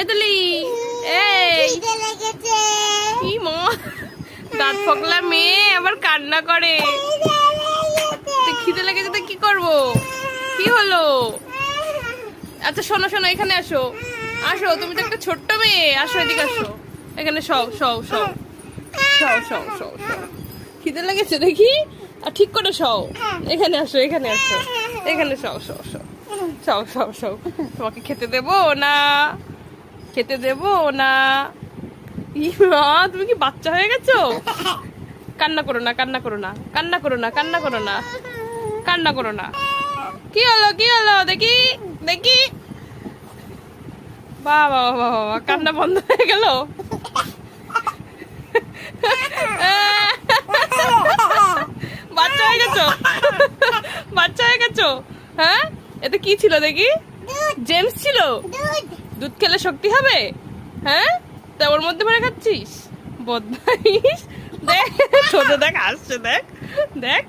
এতলি এই কি মা, দাঁত ফোকলা মেয়ে আবার কান্না করে। খিদে লেগেছে তো কি করবো? কি হলো? আচ্ছা শোনো শোনো, এখানে আসো আসো, তুমি তো একটা ছোট্ট মেয়ে, আসো এদিকে আসো, এখানে সও সও সও সও সও সও সও। খিদে লেগেছে দেখি, আর ঠিক করে সও, এখানে আসো এখানে আসো, এখানে সও সও সও সও সও সও। তোমাকে খেতে দেবো না, খেতে দেবো না। মা তুমি কি বাচ্চা হয়ে গেছো? কান্না করো না, কান্না করো না, কান্না করো না, কান্না করো না, কান্না করো না। কি হলো কি হলো দেখি দেখি। বাবা বাবা বাবা, কান্না বন্ধ হয়ে গেল। বাচ্চা হয়ে গেছো, বাচ্চা হয়ে গেছো। হ্যাঁ এতে কি ছিল দেখি? জেমস ছিল। দুধ খেলে শক্তি হবে? হ্যাঁ তা ওর মধ্যে ভরে খাচ্ছিস, বদমাইশ। দেখ ছোট, দেখ আসছে, দেখ দেখ।